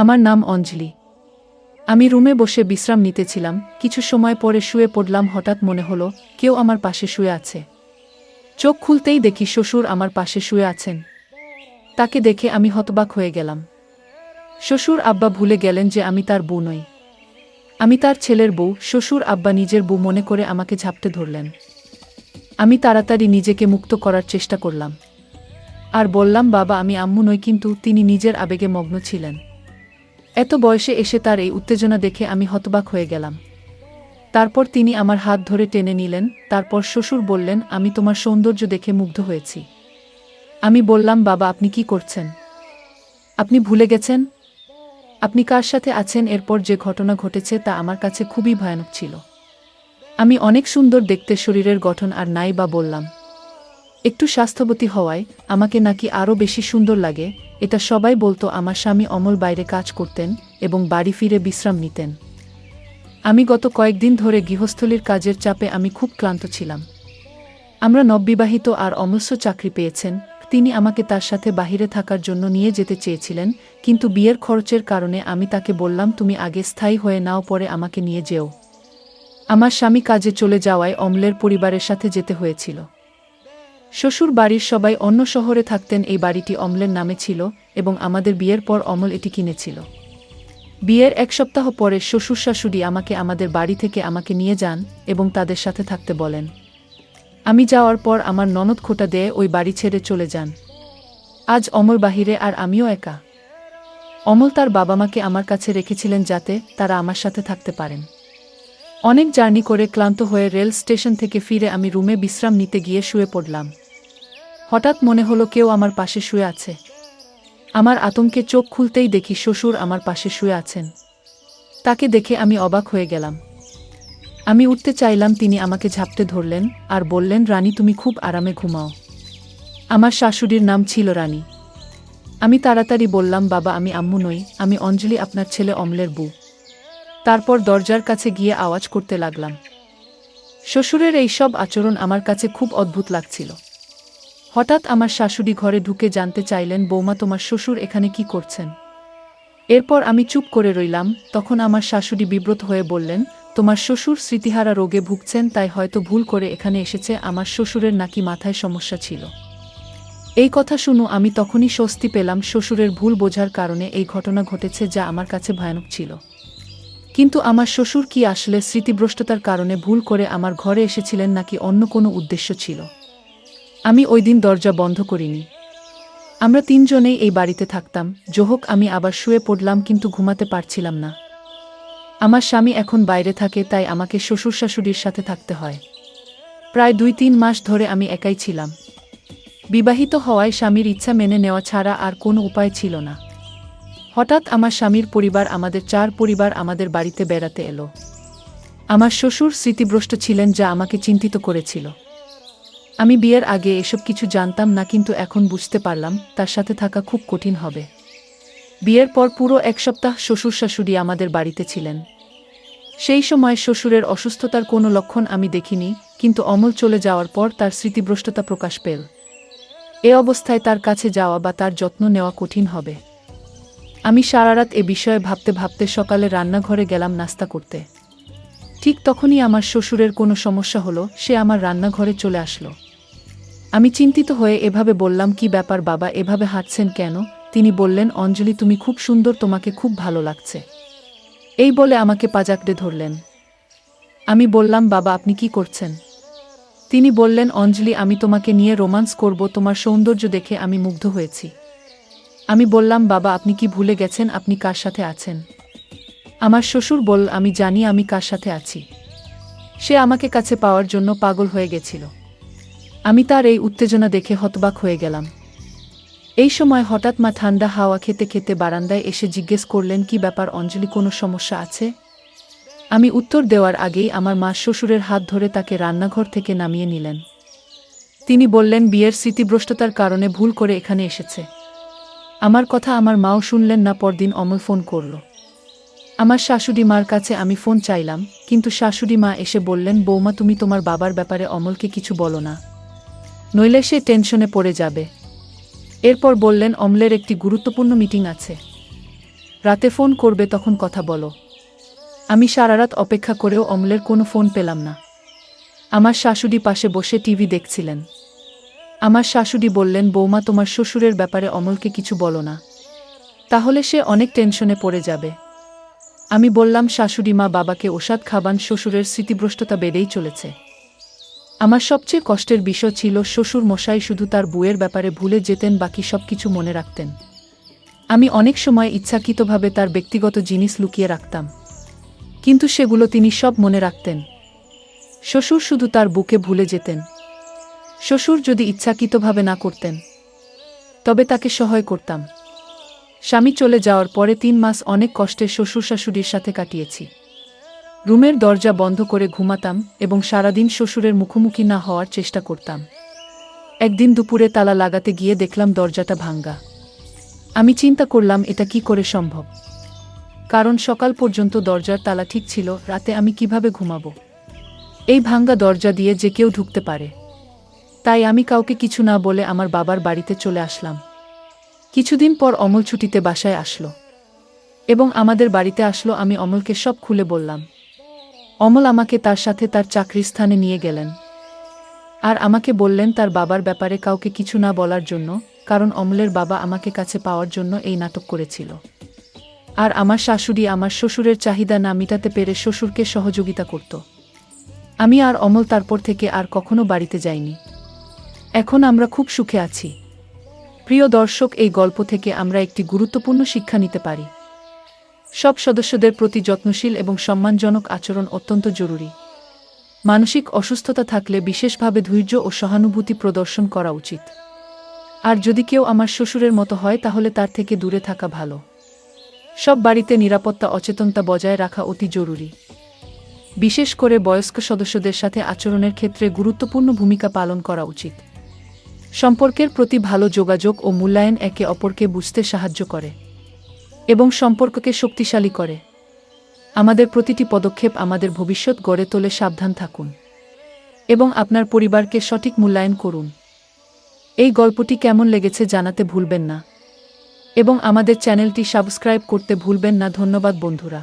আমার নাম অঞ্জলি। আমি রুমে বসে বিশ্রাম নিতেছিলাম। কিছু সময় পরে শুয়ে পড়লাম। হঠাৎ মনে হলো কেউ আমার পাশে শুয়ে আছে। চোখ খুলতেই দেখি শ্বশুর আমার পাশে শুয়ে আছেন। তাকে দেখে আমি হতবাক হয়ে গেলাম। শ্বশুর আব্বা ভুলে গেলেন যে আমি তার বউ নই। আমি তার ছেলের বউ। শ্বশুর আব্বা নিজের বউ মনে করে আমাকে ঝাপটে ধরলেন। আমি তাড়াতাড়ি নিজেকে মুক্ত করার চেষ্টা করলাম আর বললাম, বাবা আমি আম্মু নই। কিন্তু তিনি নিজের আবেগে মগ্ন ছিলেন। এত বয়সে এসে তার এই উত্তেজনা দেখে আমি হতবাক হয়ে গেলাম। তারপর তিনি আমার হাত ধরে টেনে নিলেন। তারপর শ্বশুর বললেন, আমি তোমার সৌন্দর্য দেখে মুগ্ধ হয়েছি। আমি বললাম, বাবা আপনি কি করছেন? আপনি ভুলে গেছেন আপনি কার সাথে আছেন? এরপর যে ঘটনা ঘটেছে তা আমার কাছে খুবই ভয়ানক ছিল। আমি অনেক সুন্দর দেখতে শরীরের গঠন, আর নাই বা বললাম একটু স্বাস্থ্যবতী হওয়ায় আমাকে নাকি আরও বেশি সুন্দর লাগে। এটা সবাই বলতো। আমার স্বামী অমল বাইরে কাজ করতেন এবং বাড়ি ফিরে বিশ্রাম নিতেন। আমি গত কয়েকদিন ধরে গৃহস্থলীর কাজের চাপে আমি খুব ক্লান্ত ছিলাম। আমরা নববিবাহিত আর অমূল্য চাকরি পেয়েছেন। তিনি আমাকে তার সাথে বাহিরে থাকার জন্য নিয়ে যেতে চেয়েছিলেন, কিন্তু বিয়ের খরচের কারণে আমি তাকে বললাম, তুমি আগে স্থায়ী হয়ে নাও, পরে আমাকে নিয়ে যেও। আমার স্বামী কাজে চলে যাওয়ায় অমলের পরিবারের সাথে যেতে হয়েছিল। শ্বশুর বাড়ির সবাই অন্য শহরে থাকতেন। এই বাড়িটি অমলের নামে ছিল এবং আমাদের বিয়ের পর অমল এটি কিনেছিল। বিয়ের এক সপ্তাহ পরে শ্বশুর শাশুড়ি আমাকে আমাদের বাড়ি থেকে আমাকে নিয়ে যান এবং তাদের সাথে থাকতে বলেন। আমি যাওয়ার পর আমার ননদ খোঁটা দিয়ে ওই বাড়ি ছেড়ে চলে যান। আজ অমল বাহিরে আর আমিও একা। অমল তার বাবা মাকে আমার কাছে রেখেছিলেন যাতে তারা আমার সাথে থাকতে পারেন। অনেক জার্নি করে ক্লান্ত হয়ে রেল স্টেশন থেকে ফিরে আমি রুমে বিশ্রাম নিতে গিয়ে শুয়ে পড়লাম। হঠাৎ মনে হলো কেউ আমার পাশে শুয়ে আছে। আমার আতঙ্কে চোখ খুলতেই দেখি শ্বশুর আমার পাশে শুয়ে আছেন। তাকে দেখে আমি অবাক হয়ে গেলাম। আমি উঠতে চাইলাম, তিনি আমাকে ঝাপটে ধরলেন আর বললেন, রানী তুমি খুব আরামে ঘুমাও। আমার শাশুড়ির নাম ছিল রানী। আমি তাড়াতাড়ি বললাম, বাবা আমি আম্মু নই, আমি অঞ্জলি, আপনার ছেলে অমলের বউ। তারপর দরজার কাছে গিয়ে আওয়াজ করতে লাগলাম। শ্বশুরের এই সব আচরণ আমার কাছে খুব অদ্ভুত লাগছিল। হঠাৎ আমার শাশুড়ি ঘরে ঢুকে জানতে চাইলেন, বৌমা তোমার শ্বশুর এখানে কি করছেন? এরপর আমি চুপ করে রইলাম। তখন আমার শাশুড়ি বিব্রত হয়ে বললেন, তোমার শ্বশুর স্মৃতিহারা রোগে ভুগছেন, তাই হয়তো ভুল করে এখানে এসেছে। আমার শ্বশুরের নাকি মাথায় সমস্যা ছিল। এই কথা শুনো আমি তখনই স্বস্তি পেলাম। শ্বশুরের ভুল বোঝার কারণে এই ঘটনা ঘটেছে, যা আমার কাছে ভয়ানক ছিল। কিন্তু আমার শ্বশুর কি আসলে স্মৃতিভ্রষ্টতার কারণে ভুল করে আমার ঘরে এসেছিলেন, নাকি অন্য কোনো উদ্দেশ্য ছিল? আমি ওই দিন দরজা বন্ধ করিনি। আমরা তিনজনেই এই বাড়িতে থাকতাম। যোহক আমি আবার শুয়ে পড়লাম, কিন্তু ঘুমাতে পারছিলাম না। আমার স্বামী এখন বাইরে থাকে, তাই আমাকে শ্বশুর শাশুড়ির সাথে থাকতে হয়। প্রায় ২-৩ মাস ধরে আমি একাই ছিলাম। বিবাহিত হওয়ায় স্বামীর ইচ্ছা মেনে নেওয়া ছাড়া আর কোনো উপায় ছিল না। হঠাৎ আমার স্বামীর পরিবার, আমাদের ৪ পরিবার আমাদের বাড়িতে বেড়াতে এলো। আমার শ্বশুর স্মৃতিভ্রষ্ট ছিলেন, যা আমাকে চিন্তিত করেছিল। আমি বিয়ের আগে এসব কিছু জানতাম না, কিন্তু এখন বুঝতে পারলাম তার সাথে থাকা খুব কঠিন হবে। বিয়ের পর পুরো ১ সপ্তাহ শ্বশুর শাশুড়ি আমাদের বাড়িতে ছিলেন। সেই সময় শ্বশুরের অসুস্থতার কোনো লক্ষণ আমি দেখিনি, কিন্তু অমল চলে যাওয়ার পর তার স্মৃতিভ্রষ্টতা প্রকাশ পেল। এ অবস্থায় তার কাছে যাওয়া বা তার যত্ন নেওয়া কঠিন হবে। আমি সারারাত এ বিষয়ে ভাবতে ভাবতে সকালে রান্নাঘরে গেলাম নাস্তা করতে। ঠিক তখনই আমার শ্বশুরের কোনো সমস্যা হলো। সে আমার রান্নাঘরে চলে আসলো। আমি চিন্তিত হয়ে এভাবে বললাম, কি ব্যাপার বাবা, এভাবে হাঁটছেন কেন? তিনি বললেন, অঞ্জলি তুমি খুব সুন্দর, তোমাকে খুব ভালো লাগছে। এই বলে আমাকে পাজাকড়ে ধরলেন। আমি বললাম, বাবা আপনি কি করছেন? তিনি বললেন, অঞ্জলি আমি তোমাকে নিয়ে রোমান্স করব, তোমার সৌন্দর্য দেখে আমি মুগ্ধ হয়েছি। আমি বললাম, বাবা আপনি কি ভুলে গেছেন আপনি কার সাথে আছেন? আমার শ্বশুর বলল, আমি জানি আমি কার সাথে আছি। সে আমাকে কাছে পাওয়ার জন্য পাগল হয়ে গেছিল। আমি তার এই উত্তেজনা দেখে হতবাক হয়ে গেলাম। এই সময় হঠাৎ মা ঠান্ডা হাওয়া খেতে খেতে বারান্দায় এসে জিজ্ঞেস করলেন, কি ব্যাপার অঞ্জলি, কোনো সমস্যা আছে? আমি উত্তর দেওয়ার আগেই আমার মা শ্বশুরের হাত ধরে তাকে রান্নাঘর থেকে নামিয়ে নিলেন। তিনি বললেন, বিয়ের স্মৃতিভ্রষ্টতার কারণে ভুল করে এখানে এসেছে। আমার কথা আমার মাও শুনলেন না। পরদিন অমল ফোন করল। আমার শাশুড়ি মার কাছে আমি ফোন চাইলাম, কিন্তু শাশুড়ি মা এসে বললেন, বৌমা তুমি তোমার বাবার ব্যাপারে অমলকে কিছু বলো না, নইলে সে টেনশনে পড়ে যাবে। এরপর বললেন, অমলের একটি গুরুত্বপূর্ণ মিটিং আছে। রাতে ফোন করবে তখন কথা বলো। আমি সারারাত অপেক্ষা করেও অমলের কোনো ফোন পেলাম না। আমার শাশুড়ি পাশে বসে টিভি দেখছিলেন। আমার শাশুড়ি বললেন, বৌমা, তোমার শ্বশুরের ব্যাপারে অমলকে কিছু বলো না, তাহলে সে অনেক টেনশনে পড়ে যাবে। আমি বললাম, শাশুড়ি মা, বাবাকে ওষুধ খাবান, শ্বশুরের স্মৃতিভ্রষ্টতা বেড়েই চলেছে। আমার সবচেয়ে কষ্টের বিষয় ছিল শ্বশুর মশাই শুধু তার বউয়ের ব্যাপারে ভুলে যেতেন, বাকি সব কিছু মনে রাখতেন। আমি অনেক সময় ইচ্ছাকৃতভাবে তার ব্যক্তিগত জিনিস লুকিয়ে রাখতাম, কিন্তু সেগুলো তিনি সব মনে রাখতেন। শ্বশুর শুধু তার বুকে ভুলে যেতেন। শ্বশুর যদি ইচ্ছাকৃতভাবে না করতেন, তবে তাকে সহায় করতাম। স্বামী চলে যাওয়ার পরে 3 মাস অনেক কষ্টে শ্বশুর শাশুড়ির সাথে কাটিয়েছি। রুমের দরজা বন্ধ করে ঘুমাতাম এবং সারাদিন শ্বশুরের মুখোমুখি না হওয়ার চেষ্টা করতাম। একদিন দুপুরে তালা লাগাতে গিয়ে দেখলাম দরজাটা ভাঙ্গা। আমি চিন্তা করলাম, এটা কি করে সম্ভব, কারণ সকাল পর্যন্ত দরজার তালা ঠিক ছিল। রাতে আমি কিভাবে ঘুমাবো? এই ভাঙ্গা দরজা দিয়ে যে কেউ ঢুকতে পারে। তাই আমি কাউকে কিছু না বলে আমার বাবার বাড়িতে চলে আসলাম। কিছুদিন পর অমল ছুটিতে বাসায় আসলো এবং আমাদের বাড়িতে আসলো। আমি অমলকে সব খুলে বললাম। অমল আমাকে তার সাথে তার চাকরির স্থানে নিয়ে গেলেন আর আমাকে বললেন তার বাবার ব্যাপারে কাউকে কিছু না বলার জন্য, কারণ অমলের বাবা আমাকে কাছে পাওয়ার জন্য এই নাটক করেছিল। আর আমার শাশুড়ি আমার শ্বশুরের চাহিদা না মিটাতে পেরে শ্বশুরকে সহযোগিতা করত। আমি আর অমল তারপর থেকে আর কখনো বাড়িতে যাইনি। এখন আমরা খুব সুখে আছি। প্রিয় দর্শক, এই গল্প থেকে আমরা একটি গুরুত্বপূর্ণ শিক্ষা নিতে পারি। সব সদস্যদের প্রতি যত্নশীল এবং সম্মানজনক আচরণ অত্যন্ত জরুরি। মানসিক অসুস্থতা থাকলে বিশেষভাবে ধৈর্য ও সহানুভূতি প্রদর্শন করা উচিত। আর যদি কেউ আমার শ্বশুরের মতো হয়, তাহলে তার থেকে দূরে থাকা ভালো। সব বাড়িতে নিরাপত্তা অচেতনতা বজায় রাখা অতি জরুরি। বিশেষ করে বয়স্ক সদস্যদের সাথে আচরণের ক্ষেত্রে গুরুত্বপূর্ণ ভূমিকা পালন করা উচিত। সম্পর্কের প্রতি ভালো যোগাযোগ ও মূল্যায়ন একে অপরকে বুঝতে সাহায্য করে এবং সম্পর্ককে শক্তিশালী করে। আমাদের প্রতিটি পদক্ষেপ আমাদের ভবিষ্যৎ গড়ে তোলে। সাবধান থাকুন এবং আপনার পরিবারকে সঠিক মূল্যায়ন করুন। এই গল্পটি কেমন লেগেছে জানাতে ভুলবেন না এবং আমাদের চ্যানেলটি সাবস্ক্রাইব করতে ভুলবেন না। ধন্যবাদ বন্ধুরা।